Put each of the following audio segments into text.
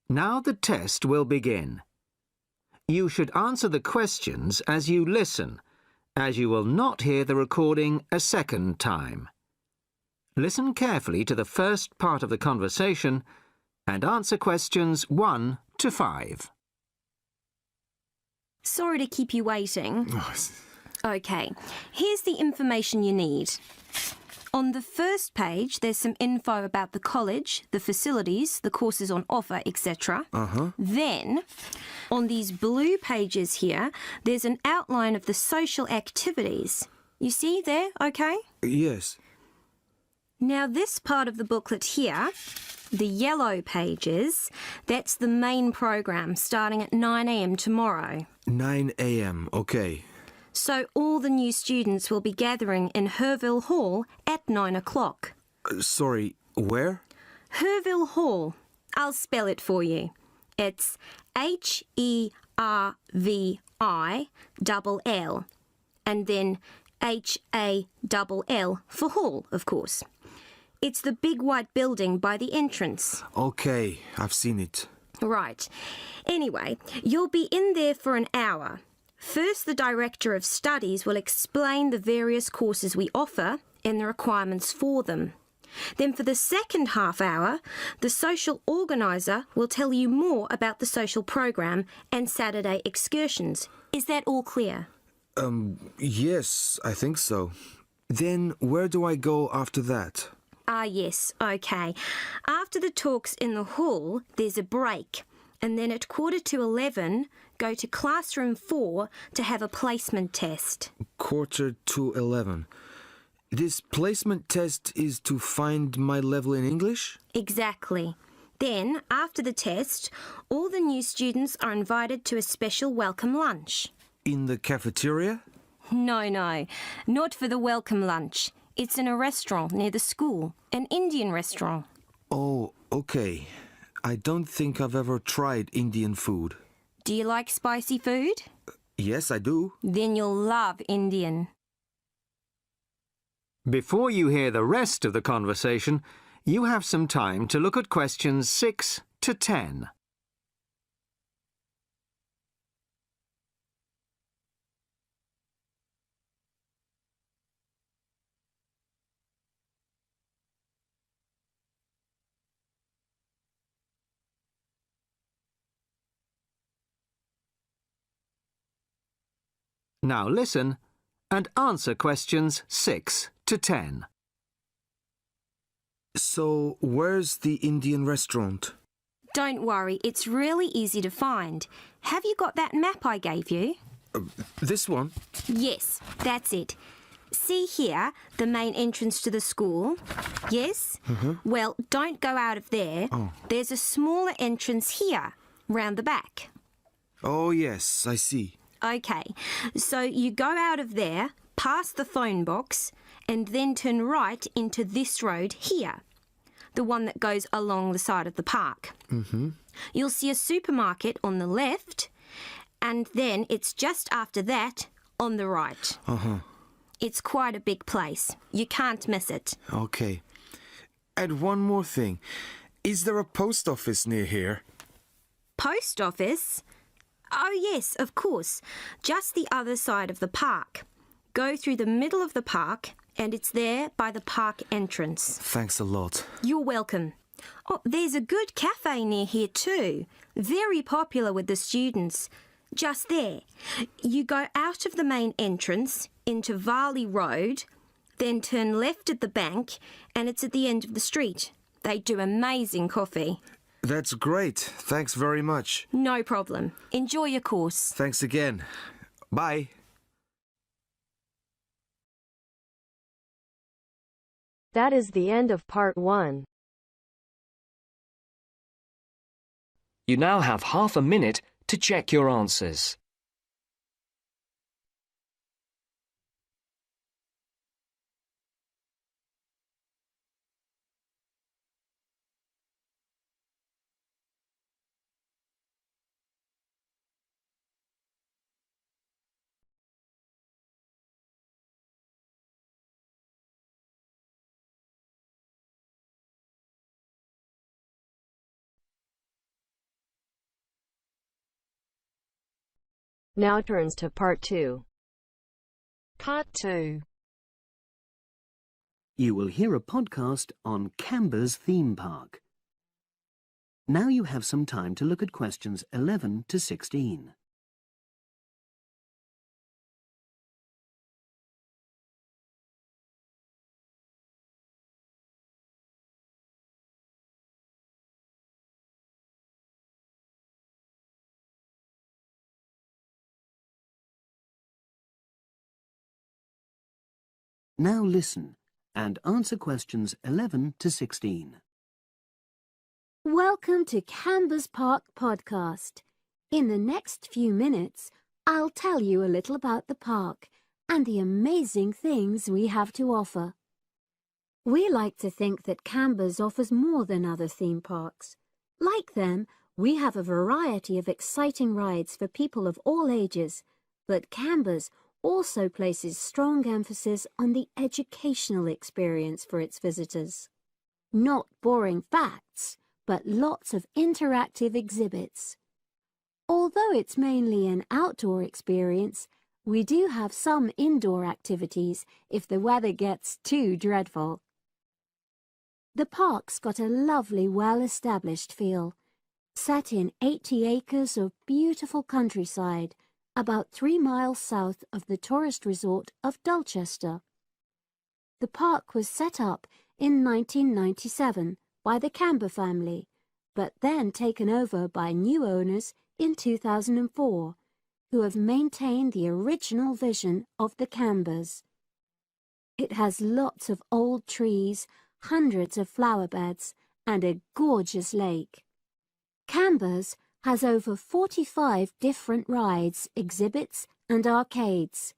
Now the test will begin. You should answer the questions as you listen, as you will not hear the recording a second time. Listen carefully to the first part of the conversation and answer questions 1 to 5. Sorry to keep you waiting. OK, here's the information you need. On the first page, there's some info about the college, the facilities, the courses on offer, etc. Then, on these blue pages here, there's an outline of the social activities. You see there, OK? Yes. Now, this part of the booklet here, the yellow pages, that's the main program starting at 9 a.m. tomorrow. 9 a.m., OK. So all the new students will be gathering in Herville Hall at 9 o'clock. Sorry, where? Herville Hall. I'll spell it for you. It's Hervill, and then Hall for hall, of course. It's the big white building by the entrance. OK, I've seen it. Right. Anyway, you'll be in there for an hour. First, the Director of Studies will explain the various courses we offer and the requirements for them. Then for the second half hour, the social organiser will tell you more about the social program and Saturday excursions. Is that all clear? Yes, I think so. Then where do I go after that? Yes, OK. After the talks in the hall, there's a break. And then at 11:15, go to classroom 4 to have a placement test. 11:45. This placement test is to find my level in English? Exactly. Then, after the test, all the new students are invited to a special welcome lunch. In the cafeteria? No, not for the welcome lunch. It's in a restaurant near the school, an Indian restaurant. Oh, OK. I don't think I've ever tried Indian food. Do you like spicy food? Yes, I do. Then you'll love Indian. Before you hear the rest of the conversation, you have some time to look at questions 6 to 10. Now listen and answer questions 6 to 10. So, where's the Indian restaurant? Don't worry, it's really easy to find. Have you got that map I gave you? This one? Yes, that's it. See here, the main entrance to the school? Yes? Well, don't go out of there. There's a smaller entrance here, round the back. Oh, yes, I see. OK, so you go out of there, past the phone box, and then turn right into this road here, the one that goes along the side of the park. You'll see a supermarket on the left, and then it's just after that on the right. It's quite a big place. You can't miss it. OK. And one more thing. Is there a post office near here? Post office? Oh, yes, of course. Just the other side of the park. Go through the middle of the park, and it's there by the park entrance. Thanks a lot. You're welcome. Oh, there's a good cafe near here too. Very popular with the students. Just there. You go out of the main entrance into Varley Road, then turn left at the bank, and it's at the end of the street. They do amazing coffee. That's great. Thanks very much. No problem. Enjoy your course. Thanks again. Bye. That is the end of part 1. You now have half a minute to check your answers. Now turns to Part 2. Part 2. You will hear a podcast on Canberra's theme park. Now you have some time to look at questions 11 to 16. Now listen and answer questions 11 to 16. Welcome to Canberra's Park podcast. In the next few minutes, I'll tell you a little about the park and the amazing things we have to offer. We like to think that Canberra's offers more than other theme parks. Like them, we have a variety of exciting rides for people of all ages, but Canberra's also places strong emphasis on the educational experience for its visitors. Not boring facts, but lots of interactive exhibits. Although it's mainly an outdoor experience, we do have some indoor activities if the weather gets too dreadful. The park's got a lovely, well-established feel, set in 80 acres of beautiful countryside, about 3 miles south of the tourist resort of Dulchester. The park was set up in 1997 by the Camber family, but then taken over by new owners in 2004, who have maintained the original vision of the Cambers. It has lots of old trees, hundreds of flower beds, and a gorgeous lake. Cambers has over 45 different rides, exhibits, and arcades.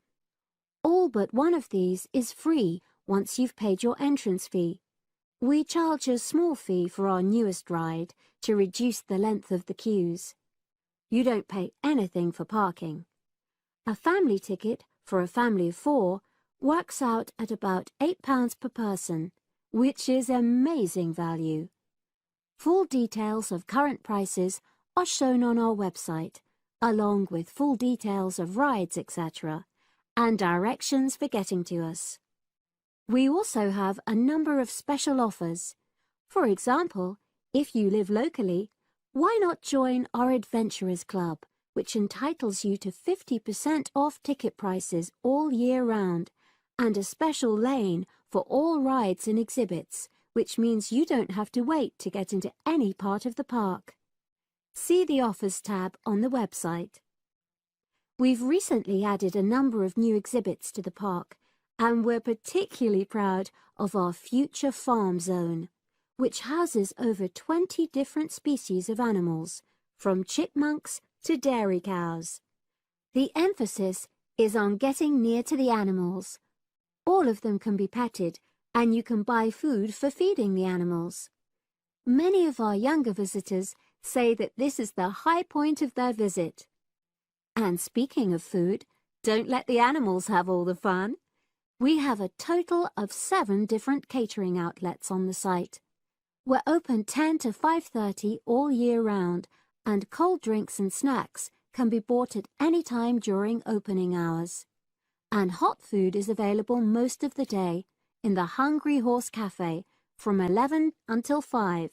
All but one of these is free once you've paid your entrance fee. We charge a small fee for our newest ride to reduce the length of the queues. You don't pay anything for parking. A family ticket for a family of 4 works out at about £8 per person, which is amazing value. Full details of current prices are shown on our website, along with full details of rides, etc., and directions for getting to us. We also have a number of special offers. For example, if you live locally, why not join our Adventurers Club, which entitles you to 50% off ticket prices all year round, and a special lane for all rides and exhibits, which means you don't have to wait to get into any part of the park. See the Offers tab on the website. We've recently added a number of new exhibits to the park, and we're particularly proud of our Future Farm Zone, which houses over 20 different species of animals, from chipmunks to dairy cows. The emphasis is on getting near to the animals. All of them can be petted, and you can buy food for feeding the animals. Many of our younger visitors say that this is the high point of their visit. And speaking of food, don't let the animals have all the fun. We have a total of 7 different catering outlets on the site. We're open 10 to 5:30 all year round, and cold drinks and snacks can be bought at any time during opening hours. And hot food is available most of the day in the Hungry Horse Cafe from 11 until 5.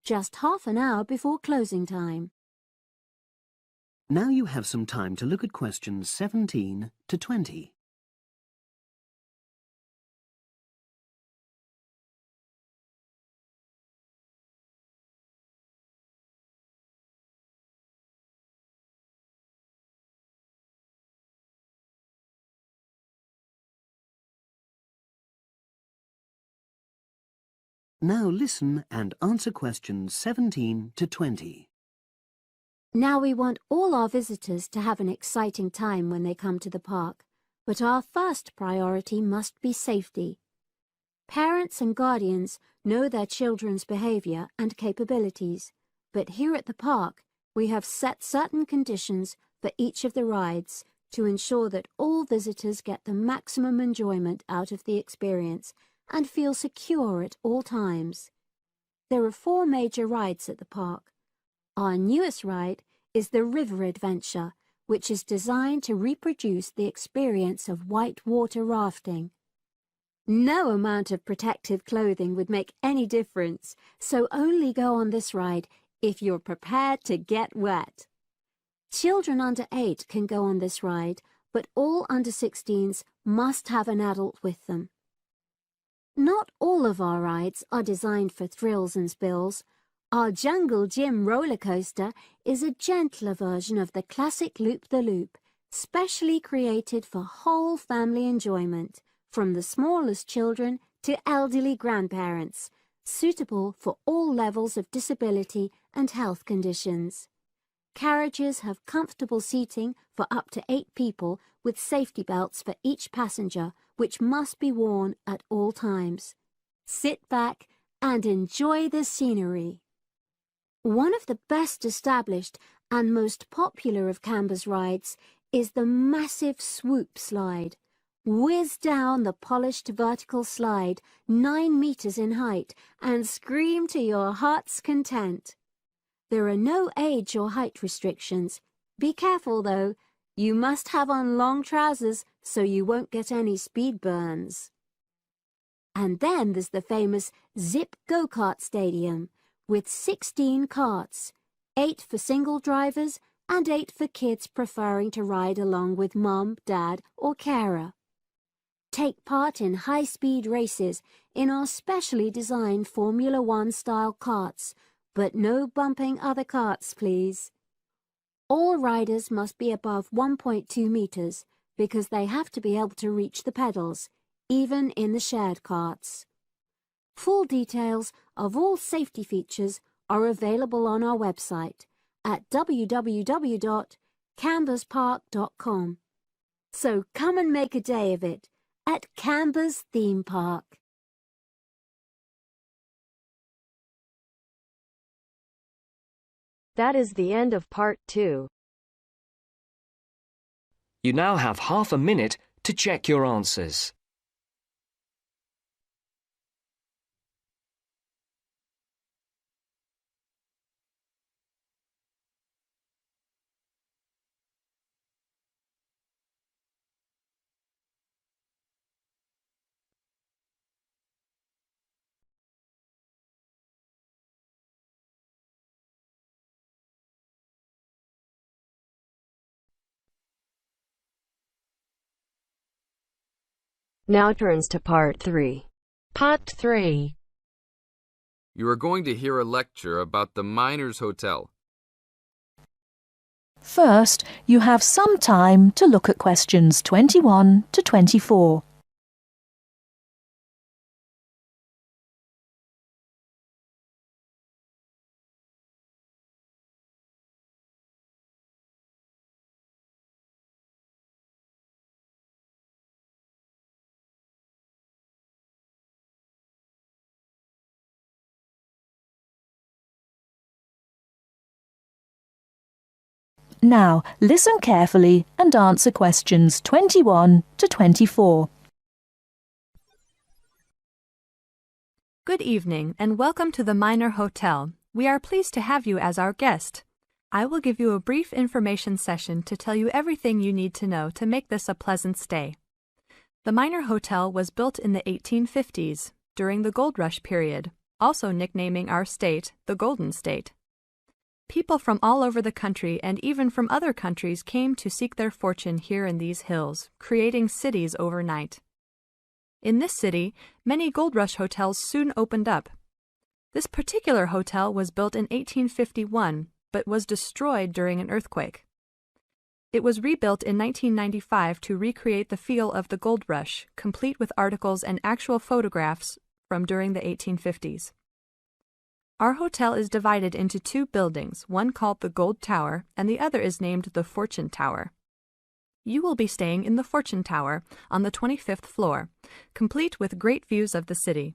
Just half an hour before closing time. Now you have some time to look at questions 17 to 20. Now listen and answer questions 17 to 20. Now we want all our visitors to have an exciting time when they come to the park, but our first priority must be safety. Parents and guardians know their children's behaviour and capabilities, but here at the park we have set certain conditions for each of the rides to ensure that all visitors get the maximum enjoyment out of the experience and feel secure at all times. There are 4 major rides at the park. Our newest ride is the River Adventure, which is designed to reproduce the experience of whitewater rafting. No amount of protective clothing would make any difference, so only go on this ride if you're prepared to get wet. Children under 8 can go on this ride, but all under 16s must have an adult with them. Not all of our rides are designed for thrills and spills. Our Jungle Gym roller coaster is a gentler version of the classic Loop-the-Loop, specially created for whole family enjoyment, from the smallest children to elderly grandparents, suitable for all levels of disability and health conditions. Carriages have comfortable seating for up to 8 people with safety belts for each passenger, which must be worn at all times. Sit back and enjoy the scenery. One of the best established and most popular of Canberra's rides is the massive swoop slide. Whiz down the polished vertical slide 9 meters in height and scream to your heart's content. There are no age or height restrictions. Be careful though, you must have on long trousers so you won't get any speed burns. And then there's the famous Zip Go-Kart Stadium with 16 karts, 8 for single drivers and 8 for kids preferring to ride along with mum, dad or carer. Take part in high-speed races in our specially designed Formula One style karts, but no bumping other karts, please. All riders must be above 1.2 meters because they have to be able to reach the pedals, even in the shared karts. Full details of all safety features are available on our website at www.camberspark.com. So come and make a day of it at Canberra's theme park. That is the end of part 2. You now have half a minute to check your answers. Now turns to part 3. Part 3. You are going to hear a lecture about the Miners' Hotel. First, you have some time to look at questions 21 to 24. Now, listen carefully and answer questions 21 to 24. Good evening and welcome to the Miner Hotel. We are pleased to have you as our guest. I will give you a brief information session to tell you everything you need to know to make this a pleasant stay. The Miner Hotel was built in the 1850s, during the Gold Rush period, also nicknaming our state the Golden State. People from all over the country and even from other countries came to seek their fortune here in these hills, creating cities overnight. In this city, many Gold Rush hotels soon opened up. This particular hotel was built in 1851, but was destroyed during an earthquake. It was rebuilt in 1995 to recreate the feel of the Gold Rush, complete with articles and actual photographs from during the 1850s. Our hotel is divided into 2 buildings, one called the Gold Tower and the other is named the Fortune Tower. You will be staying in the Fortune Tower on the 25th floor, complete with great views of the city.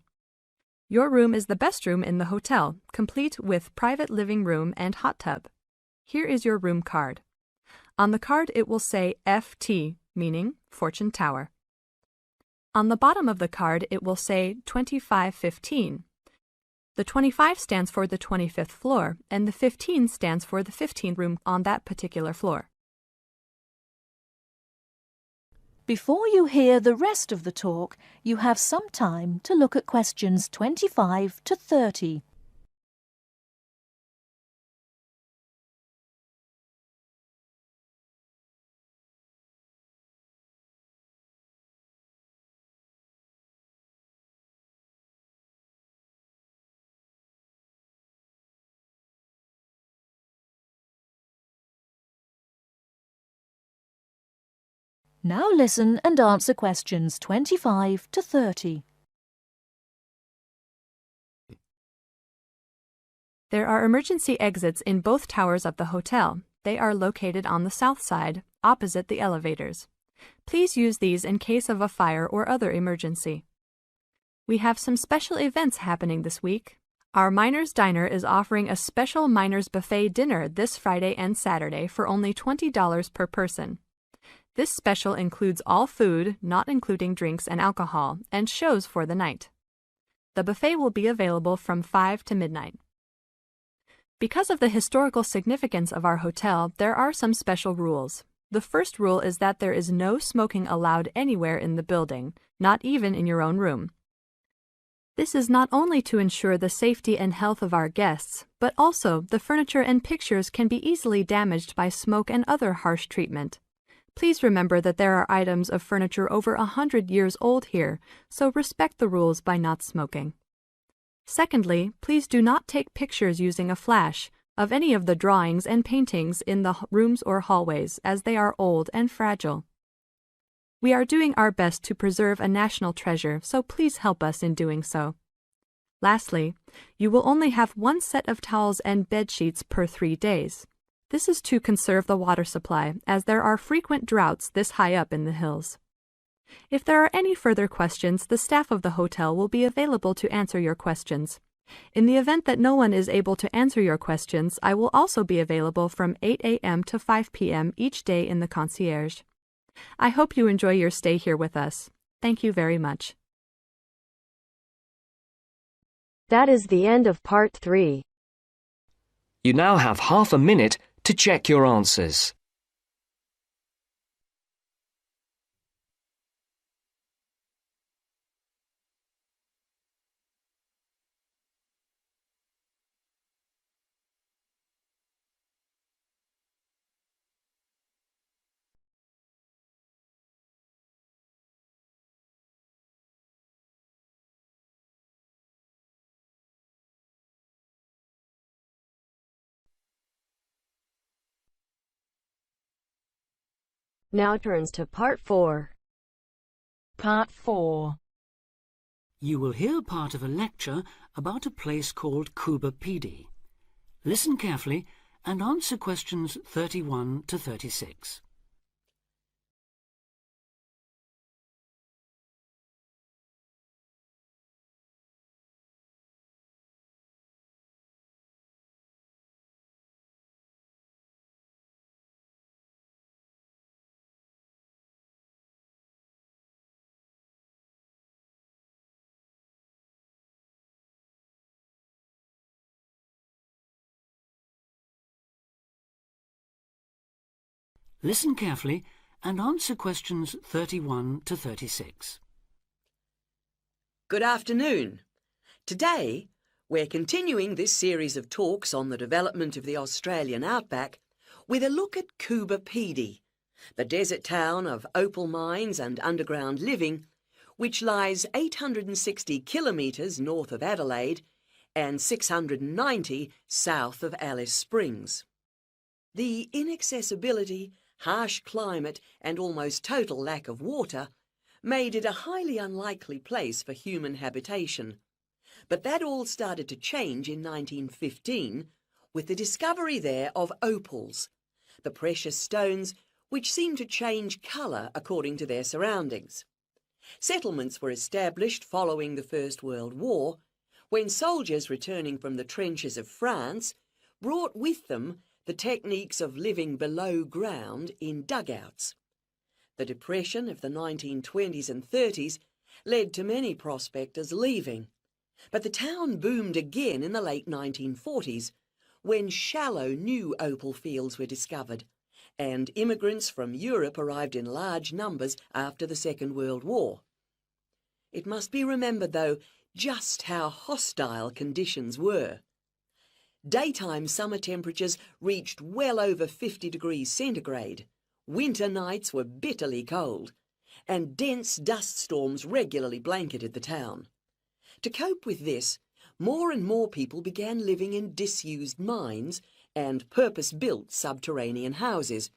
Your room is the best room in the hotel, complete with private living room and hot tub. Here is your room card. On the card it will say FT, meaning Fortune Tower. On the bottom of the card it will say 2515. The 25 stands for the 25th floor, and the 15 stands for the 15th room on that particular floor. Before you hear the rest of the talk, you have some time to look at questions 25 to 30. Now listen and answer questions 25 to 30. There are emergency exits in both towers of the hotel. They are located on the south side, opposite the elevators. Please use these in case of a fire or other emergency. We have some special events happening this week. Our Miners Diner is offering a special Miners Buffet dinner this Friday and Saturday for only $20 per person. This special includes all food, not including drinks and alcohol, and shows for the night. The buffet will be available from 5 to midnight. Because of the historical significance of our hotel, there are some special rules. The first rule is that there is no smoking allowed anywhere in the building, not even in your own room. This is not only to ensure the safety and health of our guests, but also the furniture and pictures can be easily damaged by smoke and other harsh treatment. Please remember that there are items of furniture over 100 years old here, so respect the rules by not smoking. Secondly, please do not take pictures using a flash of any of the drawings and paintings in the rooms or hallways, as they are old and fragile. We are doing our best to preserve a national treasure, so please help us in doing so. Lastly, you will only have one set of towels and bed sheets per 3 days. This is to conserve the water supply, as there are frequent droughts this high up in the hills. If there are any further questions, the staff of the hotel will be available to answer your questions. In the event that no one is able to answer your questions, I will also be available from 8 a.m. to 5 p.m. each day in the concierge. I hope you enjoy your stay here with us. Thank you very much. That is the end of part 3. You now have half a minute to check your answers. Now turns to part 4. Part 4. You will hear part of a lecture about a place called Coober, Pedy. Listen carefully and answer questions 31 to 36. Listen carefully and answer questions 31 to 36. Good afternoon. Today, we're continuing this series of talks on the development of the Australian outback with a look at Coober, Pedy, the desert town of opal mines and underground living, which lies 860 kilometres north of Adelaide and 690 south of Alice Springs. The inaccessibility, harsh climate and almost total lack of water made it a highly unlikely place for human habitation. But that all started to change in 1915 with the discovery there of opals, the precious stones which seem to change colour according to their surroundings. Settlements were established following the First World War, when soldiers returning from the trenches of France brought with them the techniques of living below ground in dugouts. The depression of the 1920s and 30s led to many prospectors leaving, but the town boomed again in the late 1940s when shallow new opal fields were discovered, and immigrants from Europe arrived in large numbers after the Second World War. It must be remembered, though, just how hostile conditions were. Daytime summer temperatures reached well over 50 degrees centigrade. Winter nights were bitterly cold, and dense dust storms regularly blanketed the town. To cope with this, more and more people began living in disused mines and purpose-built subterranean houses,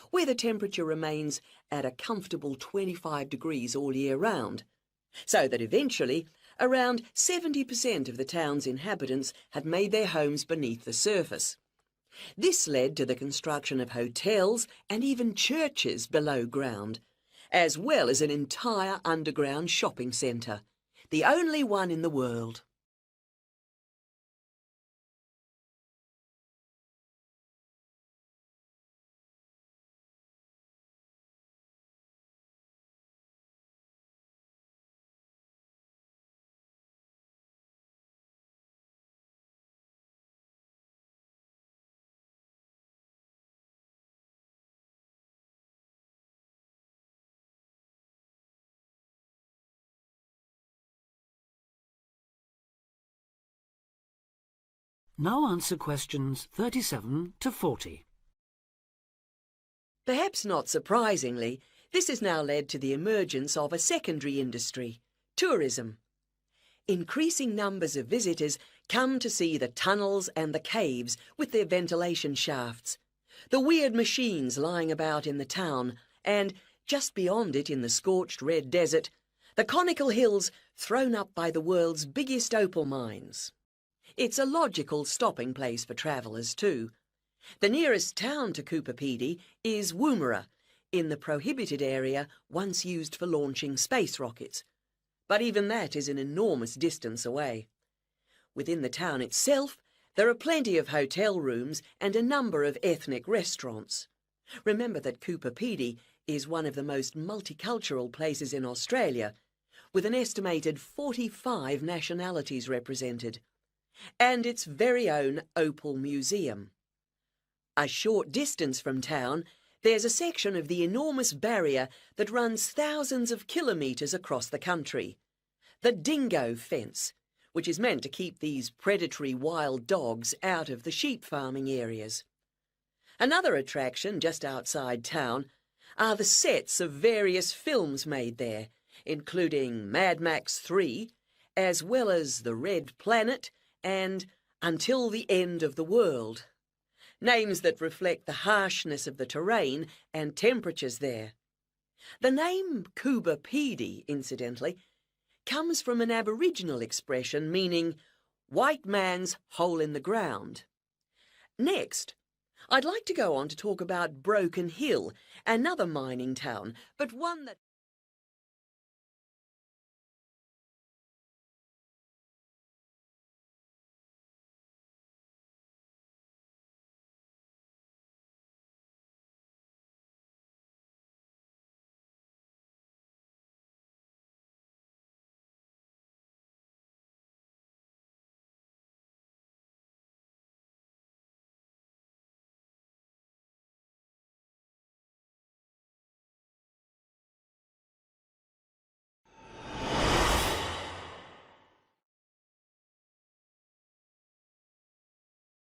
where the temperature remains at a comfortable 25 degrees all year round, so that eventually around 70% of the town's inhabitants had made their homes beneath the surface. This led to the construction of hotels and even churches below ground, as well as an entire underground shopping centre, the only one in the world. Now answer questions 37 to 40. Perhaps not surprisingly, this has now led to the emergence of a secondary industry, tourism. Increasing numbers of visitors come to see the tunnels and the caves with their ventilation shafts, the weird machines lying about in the town, and, just beyond it in the scorched red desert, the conical hills thrown up by the world's biggest opal mines. It's a logical stopping place for travellers too. The nearest town to Coober Pedy is Woomera, in the prohibited area once used for launching space rockets. But even that is an enormous distance away. Within the town itself, there are plenty of hotel rooms and a number of ethnic restaurants. Remember that Coober Pedy is one of the most multicultural places in Australia, with an estimated 45 nationalities represented, and its very own Opal Museum. A short distance from town, there's a section of the enormous barrier that runs thousands of kilometres across the country, the dingo fence, which is meant to keep these predatory wild dogs out of the sheep farming areas. Another attraction just outside town are the sets of various films made there, including Mad Max 3, as well as The Red Planet and Until the End of the World, names that reflect the harshness of the terrain and temperatures there. The name Coober Pedy, incidentally, comes from an Aboriginal expression meaning white man's hole in the ground. Next, I'd like to go on to talk about Broken Hill, another mining town, but one that